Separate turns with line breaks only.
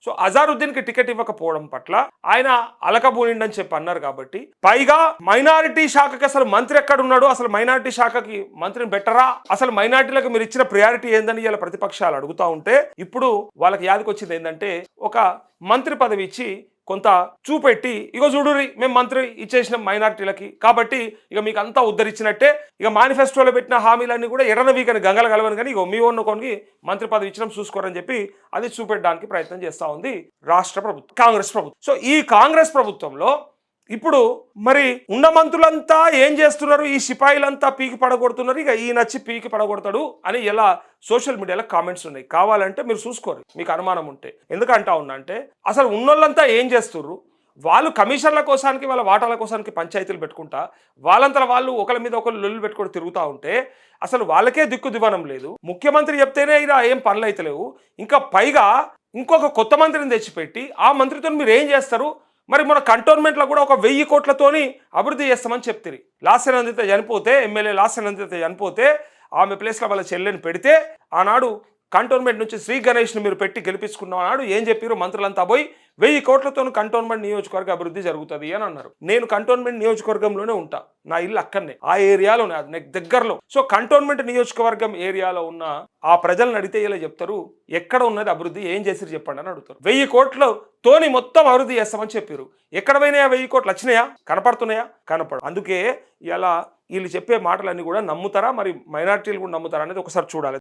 So అజారుద్దీన్కి ticket ఇవ్వకపోవడం పట్ల ఆయన అలకబోనిండని చెప్పి అన్నారు కాబట్టి, పైగా మైనారిటీ శాఖకి అసలు మంత్రి ఎక్కడ ఉన్నాడు, అసలు మైనారిటీ శాఖకి మంత్రిని బెటరా, అసలు మైనారిటీలకు మీరు ఇచ్చిన ప్రయారిటీ ఏందని ఇలా ప్రతిపక్షాలు అడుగుతా ఉంటే, ఇప్పుడు వాళ్ళకి యాదకొచ్చింది ఏంటంటే ఒక మంత్రి పదవి ఇచ్చి కొంత చూపెట్టి, ఇగో చూడురి మేము మంత్రి ఇచ్చేసినాం మైనారిటీలకి, కాబట్టి ఇక మీకు అంతా ఉద్ధరించినట్టే, ఇక మేనిఫెస్టోలో పెట్టిన హామీలన్నీ కూడా ఎర్రనవీకని గంగల గలవని, కానీ ఇగో మీ ఉన్న కొనికి మంత్రి పదవి ఇచ్చడం చూసుకోరని చెప్పి అది చూపెట్టడానికి ప్రయత్నం చేస్తూ ఉంది రాష్ట్ర ప్రభుత్వం, కాంగ్రెస్ ప్రభుత్వం. సో ఈ కాంగ్రెస్ ప్రభుత్వంలో ఇప్పుడు మరి ఉన్న మంత్రులంతా ఏం చేస్తున్నారు, ఈ సిపాయిలంతా పీకి పడగొడుతున్నారు, ఇక ఈ నచ్చి పీకి పడగొడతాడు అని ఎలా సోషల్ మీడియాలో కామెంట్స్ ఉన్నాయి. కావాలంటే మీరు చూసుకోరు మీకు అనుమానం ఉంటే. ఎందుకంటా ఉన్నా అంటే అసలు ఉన్నోళ్ళంతా ఏం చేస్తుర్రు, వాళ్ళు కమిషన్ల కోసానికి వాళ్ళ వాటాల కోసానికి పంచాయతీలు పెట్టుకుంటా వాళ్ళంతా వాళ్ళు ఒకరి మీద ఒకరు లొల్లు పెట్టుకొని తిరుగుతూ ఉంటే అసలు వాళ్ళకే దిక్కు దివానం లేదు. ముఖ్యమంత్రి చెప్తేనే ఇలా ఏం పనులు అయితే లేవు, ఇంకా పైగా ఇంకొక కొత్త మంత్రిని తెచ్చిపెట్టి ఆ మంత్రితో మీరు ఏం చేస్తారు, మరి మన కంటోన్మెంట్లో కూడా ఒక 1000 కోట్లతోని అభివృద్ధి చేస్తామని చెప్తారు. లాస్యనందిత చనిపోతే, ఎమ్మెల్యే లాస్యనందిత చనిపోతే ఆమె ప్లేస్లో వాళ్ళ చెల్లెని పెడితే ఆనాడు కంటోన్మెంట్ నుంచి శ్రీ గణేష్ని మీరు పెట్టి గెలిపించుకున్నాం అన్నాడు. ఏం చెప్పారు మంత్రులంతా పోయి 1000 కోట్లతో కంటోన్మెంట్ నియోజకవర్గ అభివృద్ధి జరుగుతుంది అని అన్నారు. నేను కంటోన్మెంట్ నియోజకవర్గంలోనే ఉంటా, నా ఇల్లు అక్కడనే ఆ ఏరియాలోనే, అది దగ్గరలో. సో కంటోన్మెంట్ నియోజకవర్గం ఏరియాలో ఉన్న ఆ ప్రజలను అడిగితే ఇలా చెప్తారు, ఎక్కడ ఉన్నది అభివృద్ధి, ఏం చేసిరు చెప్పండి అని అడుగుతారు. 1000 కోట్లతోని మొత్తం అభివృద్ధి చేస్తామని చెప్పారు. ఎక్కడ పోయినాయా 1000 కోట్లు, వచ్చినాయా, కనపడుతున్నాయా, కనపడు. అందుకే ఇలా వీళ్ళు చెప్పే మాటలన్నీ కూడా నమ్ముతారా, మరి మైనారిటీలు కూడా నమ్ముతారా అనేది ఒకసారి చూడాలి.